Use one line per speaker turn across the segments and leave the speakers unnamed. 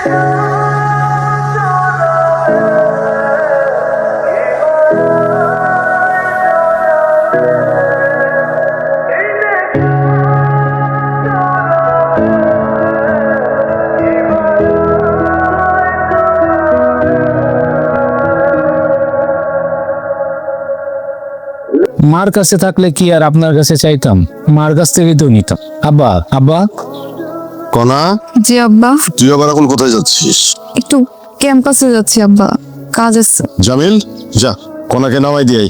মার কাছে থাকলে কি আর আপনার কাছে চাইতাম? মার কাছ থেকেই তো নিতাম। আব্বা, আব্বা।
কনা,
জি আব্বা।
তুই আবার এখন কোথায় যাচ্ছিস?
একটু ক্যাম্পাসে যাচ্ছি আব্বা, কাজ আছে।
জামিল, যা কনাকে নামাই দিয়াই।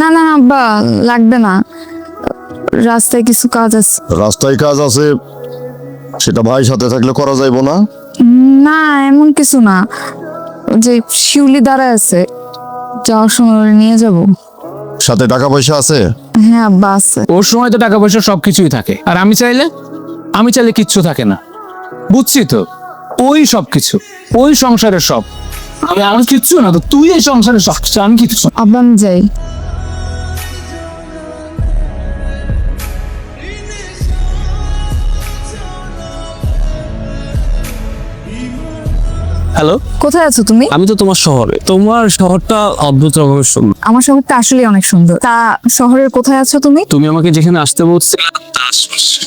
না না আব্বা, লাগবে না, রাস্তায় কিছু কাজ আছে।
রাস্তায় কাজ আছে, সেটা ভাই সাথে থাকলে করা যাইবো না?
না এমন কিছু না, যে শিউলি দাঁড়ায় আছে, যাওয়ার সময় ওরে নিয়ে যাব।
সাথে টাকা পয়সা আছে?
হ্যাঁ আব্বা আছে।
ওর সময় তো টাকা পয়সা সবকিছুই থাকে, আর আমি চাইলে কিচ্ছু থাকে না। বুঝছি তো, ওই সবকিছু, ওই সংসারের সব। আমি কিচ্ছু না তো, তুই এই সংসারের সব কিছু, আমি কিচ্ছু।
আব্বা আমি যাই।
হ্যালো,
কোথায় আছো তুমি?
আমি তো তোমার শহরে। তোমার শহরটা অদ্ভুত রকমের সুন্দর।
আমার শহরটা আসলে অনেক সুন্দর। তা শহরের কোথায় আছো তুমি?
তুমি আমাকে যেখানে আসতে বলছিলে তার আশেপাশে।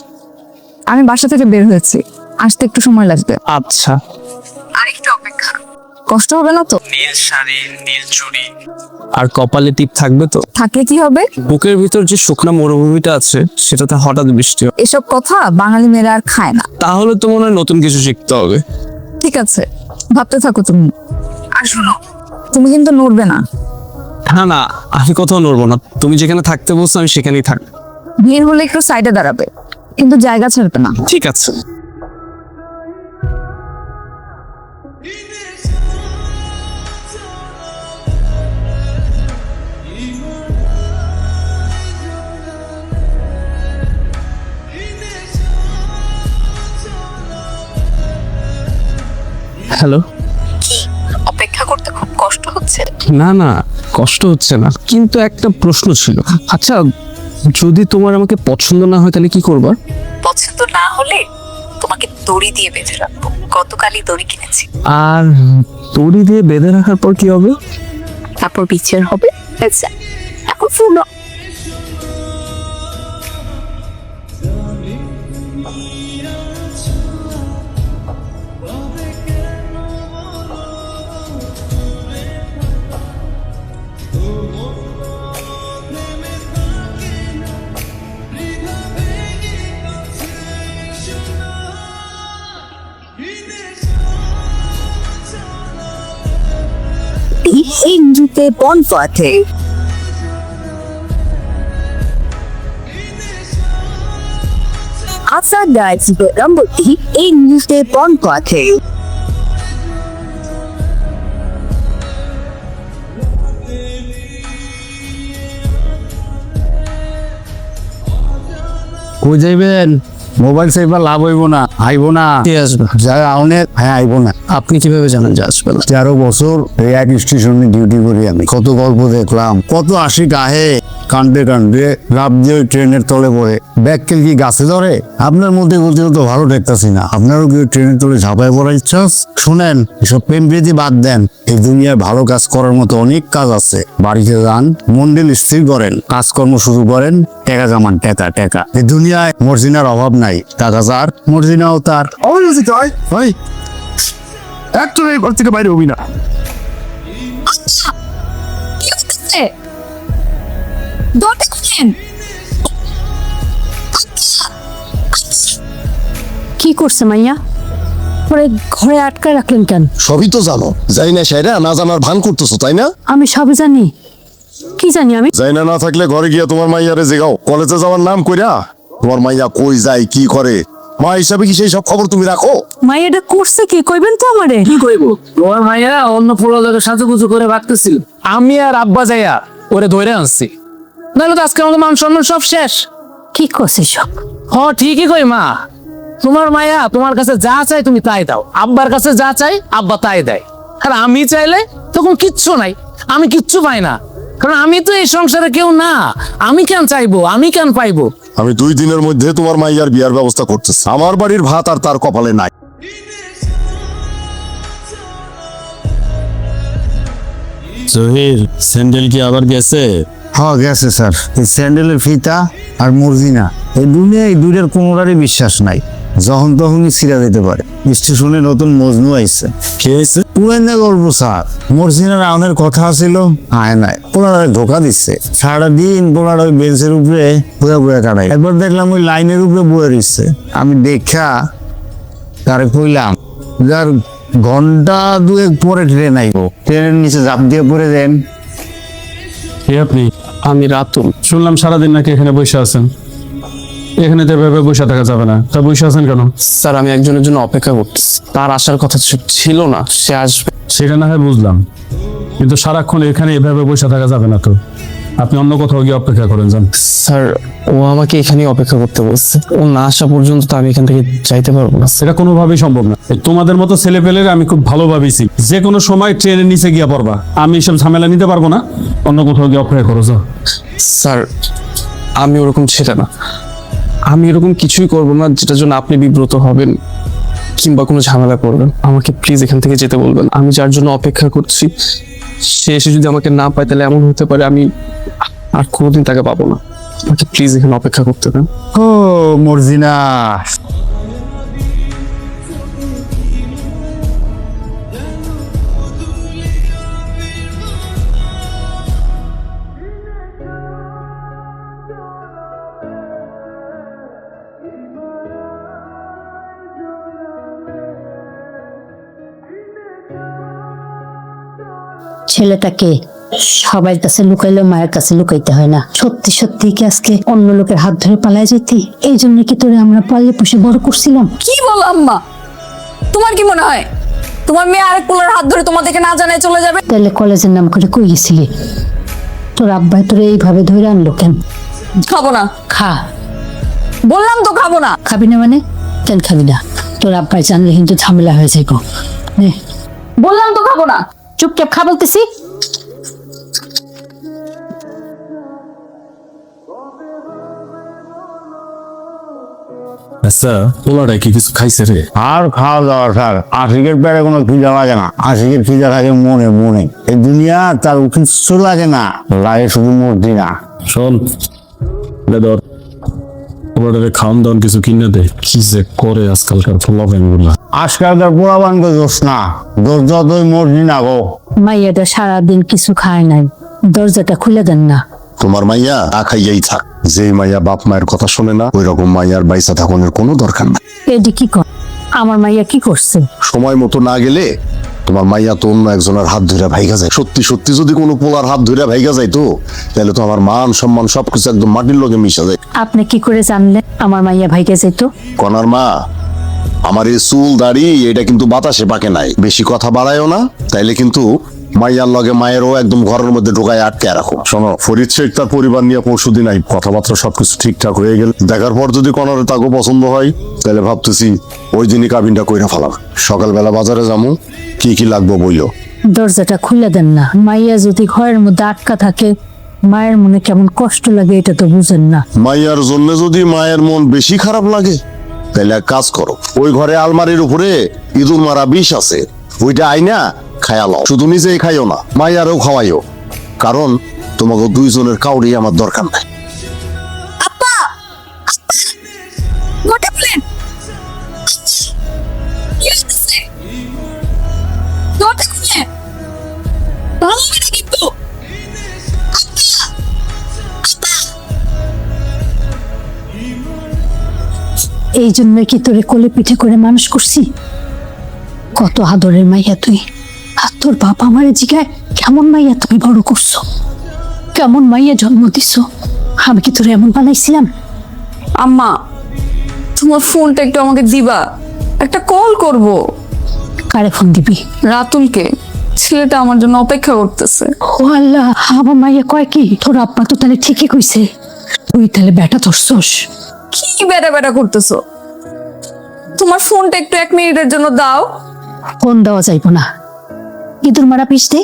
আমি বাসা থেকে বের হয়েছি, আসতে একটু সময় লাগবে।
আচ্ছা।
আরেকটু অপেক্ষা, কষ্ট হবে না তো?
নীল শাড়ি, নীল চুড়ি আর কপালে টিপ থাকবে তো?
থাকলে কি হবে?
বুকের ভিতর যে শুকনা মরুভূমিটা আছে সেটাতে হঠাৎ বৃষ্টি হয়।
এসব কথা বাঙালি মেয়েরা আর খায় না।
তাহলে তো মনে হয় নতুন কিছু শিখতে হবে।
ঠিক আছে, ভাবতে থাকো তুমি। আর শোনো, তুমি কিন্তু নড়বে না।
না না, আমি কোথাও নড়বো না। তুমি যেখানে থাকতে বলছো আমি সেখানেই থাকবো।
ভিড় হলে একটু সাইডে দাঁড়াবে, কিন্তু জায়গা ছাড়বে না।
ঠিক আছে। হ্যালো।
অপেক্ষা করতে খুব কষ্ট হচ্ছে?
না না, কষ্ট হচ্ছে না, কিন্তু একটা প্রশ্ন ছিল। আচ্ছা, যদি তোমার আমাকে পছন্দ না হয় তাহলে কি করবা?
পছন্দ না হলে তোমাকে দড়ি দিয়ে বেঁধে রাখবো। গতকালই দড়ি কিনেছি।
আর দড়ি দিয়ে বেঁধে রাখার পর কি হবে?
তারপর বিচার হবে। আচ্ছা, এখন শুনো। হিন্দুতে বন পথে আশা ডাইস বেরম্বতি হিন্দুতে বন পথে।
কই যাইবেন? মোবাইল সাইবার লাভ হইব না, আইব না।
কে আসবে?
যারা আউনে হ্যাঁ আইব না।
আপনি কিভাবে জানেন যে আসবে না?
13 বছর এই এক স্টেশনে ডিউটি করি আমি। কত গল্প দেখলাম, কত আশিক আহে কান্দে কান্দে লাভ দিয়ে ওই ট্রেনের তলে পড়ে। ব্যাগকেল কি গাছে ধরে? আপনার মধ্যে বলতে তো ভালো দেখতেছি না। আপনারও কি ট্রেনের তলে ঝাঁপায় পড়ার ইচ্ছা? শুনেন, এসব প্রেম প্রীতি বাদ দেন। এই দুনিয়ায় ভালো কাজ করার মতো অনেক কাজ আছে। বাড়িতে যান, মন্দির স্থির করেন, কাজকর্ম শুরু করেন, টাকা কামান, টাকা টাকা। এই দুনিয়ায় মর্জিনার অভাব নাই। টাকা যার, মর্জিনাও তার।
ভাই একটু এই ঘর থেকে বাইরে হবি না।
কি হচ্ছে? দরজা খুলেন।
কি করছে মাইয়া? পরে ঘরে আটকায় রাখলেন কেন?
সবই তো জানো, যাই না সেরা না জানার ভান করতেছো তাই না?
আমি সবই জানি। কি জানি আমি?
যাই না না থাকলে ঘরে গিয়া তোমার মাইয়ারে জেগাও। কলেজে যাওয়ার নাম কইরা তোমার মাইয়া কই যায় কি করে, মা হিসাবে কি সেই সব খবর তুমি রাখো?
মাইয়াটা করছে কি কইবেন তো আমারে?
কি কইব? তোমার মাইয়া অন্য পোলাদের সাথে কিছু করে ভাগতেছিল। আমি আর আব্বা যাইয়া ওরে ধরে আনছি, নাহলে তো আজকে আমাদের মান সম্মান সব শেষ।
কি করছে সব?
হ ঠিকই কই মা। তোমার মায়া তোমার কাছে যা চাই তুমি তাই দাও, আব্বার কাছে যা চাই আব্বা তাই দেয়। আর আমি চাইলে তখন কিচ্ছু নাই, আমি কিচ্ছু পাই না, কারণ আমি তো এই সংসারে কেউ না। আমি কেন চাইবো, আমি কেন পাইবো?
আমি 2 দিনের মধ্যে তোমার মাইয়ার বিয়ার ব্যবস্থা করতেছি। আমার বাড়ির ভাত আর তার কপালে নাই।
জহির স্যান্ডেল কি আবার গেছে?
হ্যাঁ গেছে স্যার। এই স্যান্ডেলের ফিতা আর মর্জিনা এই দুইটার কোনোটারই বিশ্বাস নাই, যখন তখনই ছিঁড়া যেতে পারে। স্টেশনে নতুন মজনু আইছে,
খেয়েছে?
পুরানা গল্প স্যার। মর্জিনার আউনের কথা ছিল, আয় নাই, ওনারা ধোকা দিচ্ছে। সারাদিন ওনারা ওই বেঞ্চের উপরে বয়ে বয়ে কাটাই। একবার দেখলাম ওই লাইনের উপরে বয়ে দিচ্ছে, আমি দেখা তারে কইলাম যার ঘন্টা দুয়েক পরে ট্রেন আইব, ট্রেনের নিচে ঝাঁপ দিয়ে পড়ে দেন।
কে আপনি?
আমি রাতুল। শুনলাম সারাদিন নাকি এখানে বসে আছেন। এখানে তো এভাবে বসে থাকা যাবে না, তা বসে আছেন কেন?
স্যার আমি একজনের জন্য অপেক্ষা করতেছি, তার আসার কথা ছিল না, সে আসবে।
সেটা না হয় বুঝলাম, কিন্তু সারাক্ষণ এখানে এভাবে বসে থাকা যাবে না তো। আপনি অন্য কোথাও গিয়ে অপেক্ষা করেন যান।
স্যার ও আমাকে এখানেই অপেক্ষা করতে বলছে, ও না আসা পর্যন্ত তো আমি এখান থেকে যাইতে পারবো না।
সেটা কোনোভাবেই সম্ভব না। এই তোমাদের মতো ছেলে পেলের আমি খুব ভালো ভাবেছি, যে কোনো সময় ট্রেনের নিচে গিয়ে পড়বা। আমি এসব ঝামেলা নিতে পারবো না, অন্য কোথাও গিয়ে অপেক্ষা করো যাও।
স্যার আমি ওরকম ছেলে না, আমি এরকম কিছুই করব না যেটার জন্য আপনি বিব্রত হবেন কিংবা কোনো ঝামেলা করবেন। আমাকে প্লিজ এখান থেকে যেতে বলবেন। আমি যার জন্য অপেক্ষা করছি সে এসে যদি আমাকে না পায় তাহলে এমন হতে পারে আমি আর কোনোদিন তাকে পাবো না। আমাকে প্লিজ এখানে অপেক্ষা করতে দেন।
ও মর্জিনা,
ছেলেটাকে সবার কাছে লুকাইলেও মায়ের কাছে লুকাইতে হয় না। সত্যি সত্যি কি আজকে অন্য লোকের হাত ধরে পালায় যেতি? এই জন্য কি তোরে আমরা পালে পুষে বড় করছিলাম?
কি বলো আম্মা? তোমার কি মনে হয় তোমার মেয়ে আরেক পোলার হাত ধরে তোমাদেরকে না জানায় চলে যাবে?
তাহলে কলেজের নাম করে কই গেছিলি? তোর আব্বাই তোরে এইভাবে ধরে আনলো কেন?
খাবো না।
খা।
বললাম তো খাবো না।
খাবি না মানে? কেন খাবি না? তোর আব্বাই জানলে কিন্তু ঝামেলা হয়ে যাইব। নে,
বললাম তো খাবো না।
চুপচাপ খা বলতেছি।
আচ্ছা পোলাটা কি কিছু খাইছে রে?
আর খাওয়া দাওয়া স্যার, আশিকের পেটে কোনো খিদা লাগে না, আশিকের খিদা থাকে মনে মনে। এই দুনিয়া তার কিচ্ছু লাগে না, লাগে শুধু মর্জিনা।
শোন ধর পোলাটারে খাওয়ান দাওয়ান কিছু কিনে দে। কি যে করে আজকালকার পোলাপাইন গুলা।
আজকালকার পোলাবানকে দোষ না, দোষ যতই মর্জিনা গো।
মাইয়াটা সারাদিন কিছু খায় নাই, দরজাটা খুলে দেন না।
তোমার মাইয়া না খাইয়াই থাক। যে মাইয়া বাপ মায়ের কথা শোনে না, ওই রকম মাইয়ার বাইসা থাকানোর কোনো দরকার নাই।
এডি কি কর? আমার মাইয়া কি করছে?
সময় মতো না গেলে তোমার মাইয়া তো অন্য একজনের হাত ধরে ভাইগা যায়। সত্যি সত্যি যদি কোনো পোলার হাত ধরে ভাইগা যায় তো তাহলে তো আমার মান সম্মান সবকিছু একদম মাটির লগে মিশা যায়।
আপনি কি করে জানলেন আমার মাইয়া ভাইকে যেত?
কনার মা, আমার এই চুল দাড়ি এটা কিন্তু বাতাসে পাকে নাই। বেশি কথা বাড়ায়ও না, তাইলে কিন্তু মাইয়ার লগে মায়েরও একদম ঘরের মধ্যে ঢোকায় আটকে রাখো। শোনো, ফরিদ শেখ তার পরিবার নিয়ে পরশুদিন আই, কথাবার্তা সবকিছু ঠিকঠাক হয়ে গেল। দেখার পর যদি কনারে তাকে পছন্দ হয় তাহলে ভাবতেছি ওই দিনই কাবিনটা কইরা ফেলাম। সকালবেলা বাজারে যাবো, কি কি লাগবে বইলো।
দরজাটা খুলে দেন না। মাইয়া যদি ঘরের মধ্যে আটকা থাকে মায়ের মনে কেমন কষ্ট লাগে এটা তো বুঝেন না।
মাইয়ার জন্য যদি মায়ের মন বেশি খারাপ লাগে তাহলে এক কাজ করো, ওই ঘরে আলমারির উপরে ইঁদুর মারা বিষ আছে, ওইটা আইনা খায়া লও। শুধু নিজেই খাইও না, মাইয়ারও খাওয়াইও, কারণ তোমাকে দুইজনের কাউরি আমার দরকার নাই।
আব্বা, গোটা প্লেন কি হচ্ছে? গোটা প্লেন ভালো লাগে কিন্তু।
এই জন্য কি তোরে কোলে পিঠে করে মানুষ করছি? কত আদরের মাইয়া তুই, আর তোর বাপ আমারে জিগায় কেমন মাইয়া তুমি বড় করছো, কেমন মাইয়া জন্ম দিছো। আমি কি তোরে এমন বানাইছিলাম?
আম্মা তোমার ফোনটা একটু আমাকে দিবা, একটা কল করব।
কারে ফোন দিবি?
রাতুলকে, ছেলেটা আমার জন্য অপেক্ষা করতেছে।
ও আল্লাহ, আমার মাইয়া কয় কি তোর আব্বা তো তাহলে ঠিকই কইছে, তুই তাহলে বেটা ধরছস।
কি বেড়া বেড়া করতেছো? তোমার ফোনটা একটু 1 মিনিটের জন্য দাও।
ফোন দেওয়া যাইব না, ইঁদুর মারা পিস দে,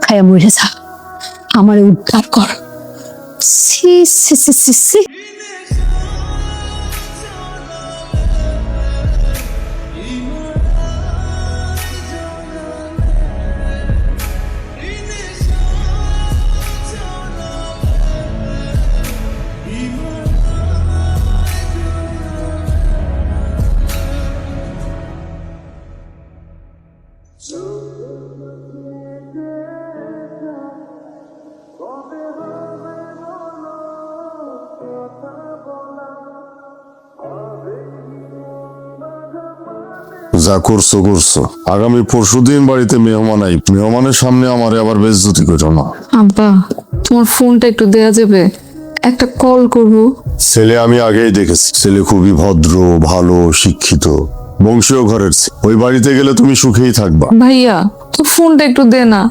খায়া মরে যা, আমার উদ্ধার কর। সি সি সি সি সি।
যা করছো করছো, আগামী পরশুদিন বাড়িতে মেহমান আই, মেহমানের সামনে আমারে আবার বেইজ্জতি করো না।
আব্বা তোমার ফোনটা একটু দেয়া যাবে, একটা কল করব।
ছেলে আমি আগেই দেখেছি, ছেলে খুবই ভদ্র, ভালো, শিক্ষিত, বংশীয় ঘরের ছেলে। ওই বাড়িতে গেলে তুমি সুখেই থাকবা।
ভাইয়া তোর ফোনটা একটু দে না,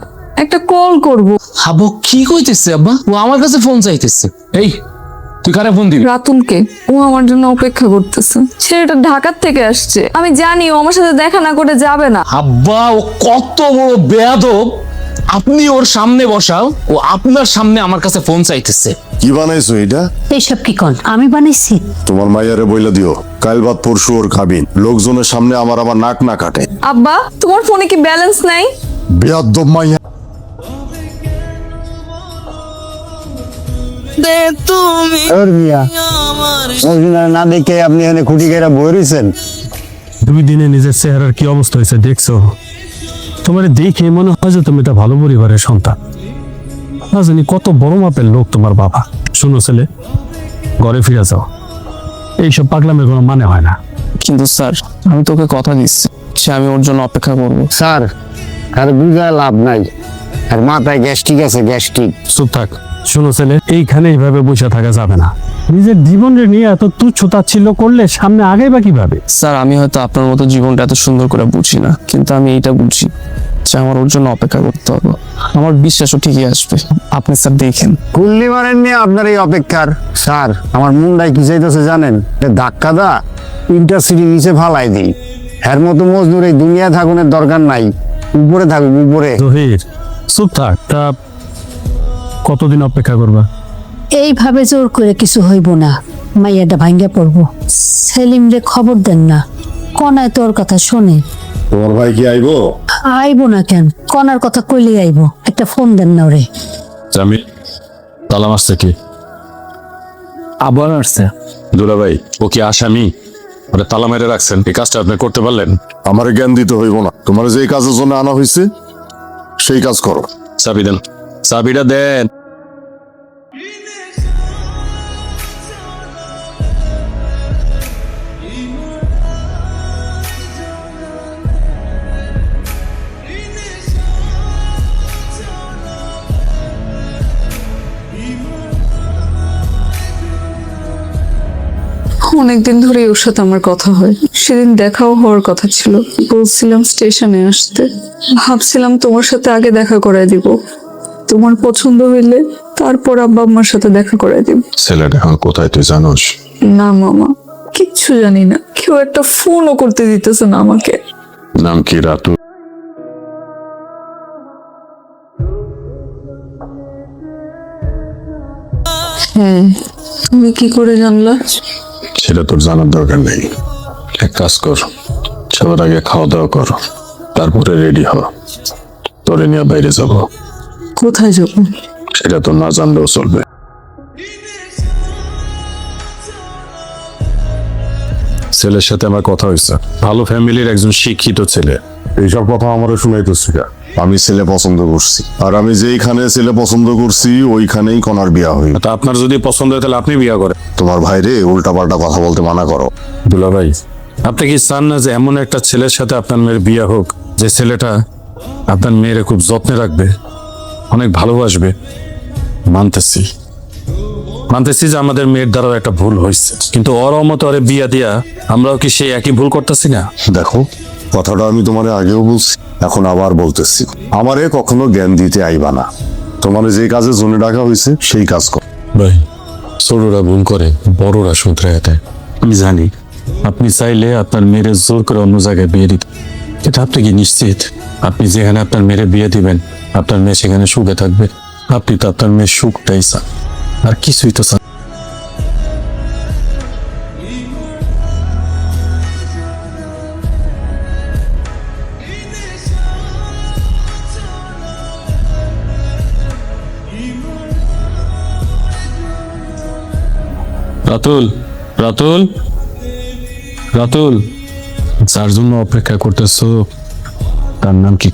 একটা কল করব।
আব্বা কি কইতেছে আব্বা? ও আমার কাছে ফোন চাইতেছে। এই তুই কারে ফোন দিবি?
রাতুলকে, ও আমার জন্য অপেক্ষা করতেছে। ছেলেটা ঢাকার থেকে আসছে, আমি জানি ও আমার সাথে দেখা না করে যাবে না।
আব্বা ও কত বড় বেয়াদব! আপনি ওর সামনে বসাও, ও আপনার সামনে আমার কাছে ফোন চাইতেছে।
কি বানাইছো এটা?
এইসব কি কন আমি বানাইছি?
তোমার মাইয়ারে বইলা দিও, কাল বাদ পরশু ওর খাবিন, লোকজনের সামনে আমার আবার নাক না কাটে।
আব্বা তোমার ফোনে কি ব্যালেন্স নাই?
বেয়াদব মাইয়া।
না দেখে আপনি এখানে খুঁটি কেরা বই রয়েছেন।
2 দিনে নিজের চেহারার কি অবস্থা হয়েছে দেখছো? তোমার দেখে মনে হয় যে তুমি একটা ভালো পরিবারের সন্তান। না জানি কত বড় মাপের লোক তোমার বাবা। শোনো ছেলে, ঘরে ফিরে যাও, এইসব পাগলামের কোনো মানে হয় না।
কিন্তু স্যার আমি তোকে কথা দিচ্ছি যে আমি ওর জন্য অপেক্ষা করব।
স্যার আর বুঝায় লাভ নাই, আর মাথায় গ্যাস্ট্রিক আছে, গ্যাস্ট্রিক।
চুপ থাক। শোনো ছেলে, এইখানে এইভাবে বসে থাকা যাবে না। নিজের জীবনের নিয়ে এত তুচ্ছতাচ্ছিল্য করলে সামনে আগে বা কিভাবে?
স্যার আমি হয়তো আপনার মতো জীবনটা এত সুন্দর করে বুঝি না, কিন্তু আমি এইটা বুঝি যে আমার ওর জন্য অপেক্ষা করতে হবে। আমার বিশ্বাসও ঠিকই আসবে। আপনি স্যার দেখেন।
কুল্লি মারেন নিয়ে আপনার এই অপেক্ষার। স্যার আমার মুন্ডায় কি চাইতেছে জানেন? ধাক্কা দা ইন্টারসিটি নিচে ফালাই দিই। এর মতো মজদুর এই দুনিয়া থাকুনের দরকার নাই, উপরে থাকুক উপরে।
জহির চুপ থাক। তা কতদিন অপেক্ষা করবা?
এইভাবে জোর করে কিছু হইব না, মাইয়াটা ভাঙ্গা পড়বো। সেলিম রে খবর দেন না, কনায় তোর কথা শোনে।
তোমার ভাই কি আইবো?
আইবো না কেন, কনার কথা কইলে আইবো। একটা ফোন দেন না ওরে।
আমি তালাম আসছে কি?
আবার আসছে।
দুলা ভাই, ও কি আসামি? ওরা তালা মেরে রাখছেন, এই কাজটা আপনি করতে পারলেন?
আমার জ্ঞান দিতে হইব না, তোমার যে কাজের জন্য আনা হয়েছে সেই কাজ করো।
চাবি দেন, চাবিটা দেন।
অনেকদিন ধরে ওর সাথে আমার কথা হয়, সেদিন দেখাও হওয়ার কথা ছিল। বলছিলাম স্টেশনে আসতে, ভাবছিলাম তোমার সাথে আগে দেখা করায় দিব, তোমার পছন্দ হইলে তারপর আব্বা আম্মার সাথে দেখা করায় দিব।
ছেলেটা এখন কোথায় তুই জানোস?
না মামা, কিচ্ছু জানি না। কেউ একটা ফোনও করতে দিতেছে না আমাকে।
নাম কি? রাতু?
হ্যাঁ, তুমি কি করে জানলা?
সেটা তোর জানার দরকার নেই। এক কাজ কর, সবার আগে খাওয়া দাওয়া কর, তারপরে রেডি হ, তোরে নিয়ে বাইরে যাব।
কোথায় যাবো?
সেটা তো না জানলেও চলবে।
ছেলের সাথে আমার কথা হয়েছে, ভালো ফ্যামিলির একজন শিক্ষিত ছেলে।
এইসব কথা আমারও শুনাইতেছি না। আমি ছেলে পছন্দ করছি, আর আমি যেইখানে ছেলে পছন্দ করছি ওইখানেই কনার বিয়া হই।
তা আপনার যদি পছন্দ হয় তাহলে আপনি বিয়ে করেন।
তোমার ভাইরে উল্টা পাল্টা কথা বলতে মানা করো।
দুলা ভাই, আপনি কি চান না যে এমন একটা ছেলের সাথে আপনার মেয়ের বিয়ে হোক, যে ছেলেটা আপনার মেয়ের খুব যত্নে রাখবে, অনেক ভালোবাসবে? মানতেছি যে আমাদের মেয়ের দ্বারাও একটা ভুল হয়েছে, কিন্তু ওর মতো ওরে বিয়া দিয়া আমরাও কি সেই একই ভুল করতেছি না?
দেখো, কথাটা আমি তোমারে আগেও বলছি, এখন আবার বলতেছি, আমারে কখনো জ্ঞান দিতে আইবা না। তোমারে যে কাজে জোনে ডাকা হয়েছে সেই কাজ কর।
ভাই, ছোটরা ভুল করে, বড়রা শুধরায় দেয়। আমি জানি আপনি চাইলে আপনার মেয়ের জোর করে অন্য জায়গায় বিয়ে দিতে, কিন্তু আপনি কি নিশ্চিত আপনি যেখানে আপনার মেয়ের বিয়ে দিবেন আপনার মেয়ে সেখানে সুখে থাকবে? আপনি তো আপনার মেয়ের সুখটাই চান, আর কিছুই তো চান। রাতুল, রাতুল, রাতুল, যার জন্য অপেক্ষা করতেছো তার নাম কি?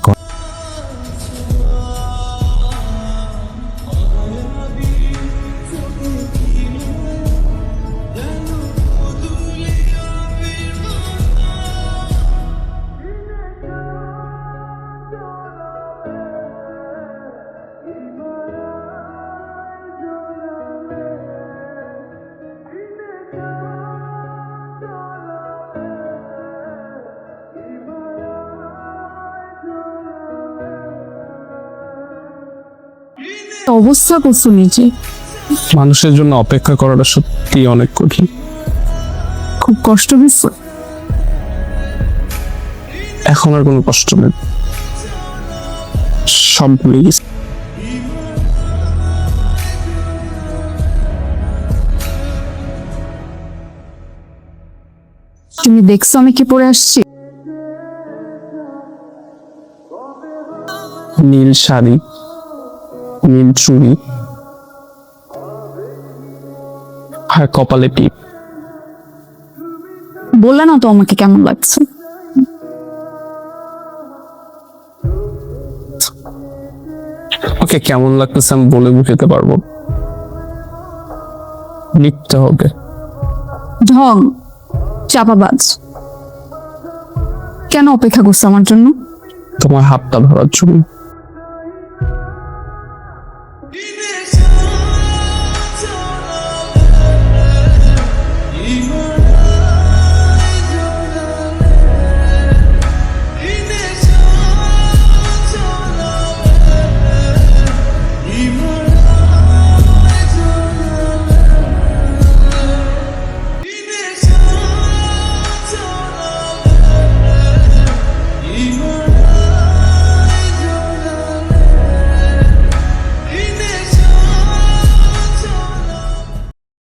অবস্থা করছো নিজে,
মানুষের জন্য অপেক্ষা করাটা সত্যি অনেক কঠিন।
খুব কষ্ট হয়েছে।
এখন আর কোনো কষ্ট নেই, সব ভুলে গেছি।
তুমি দেখছো আমি কি পরে আসছি?
নীল শাড়ি, নীল চুড়ি, আর কপালে টিপ।
বললে না তো আমাকে কেমন লাগছে।
ওকে কেমন লাগতেছে আমি বলে বুঝতে পারবো, লিখতে হবে।
ঢং, চাপাবাজ। কেন অপেক্ষা করছো আমার জন্য?
তোমার হাতটা ধরার জন্য।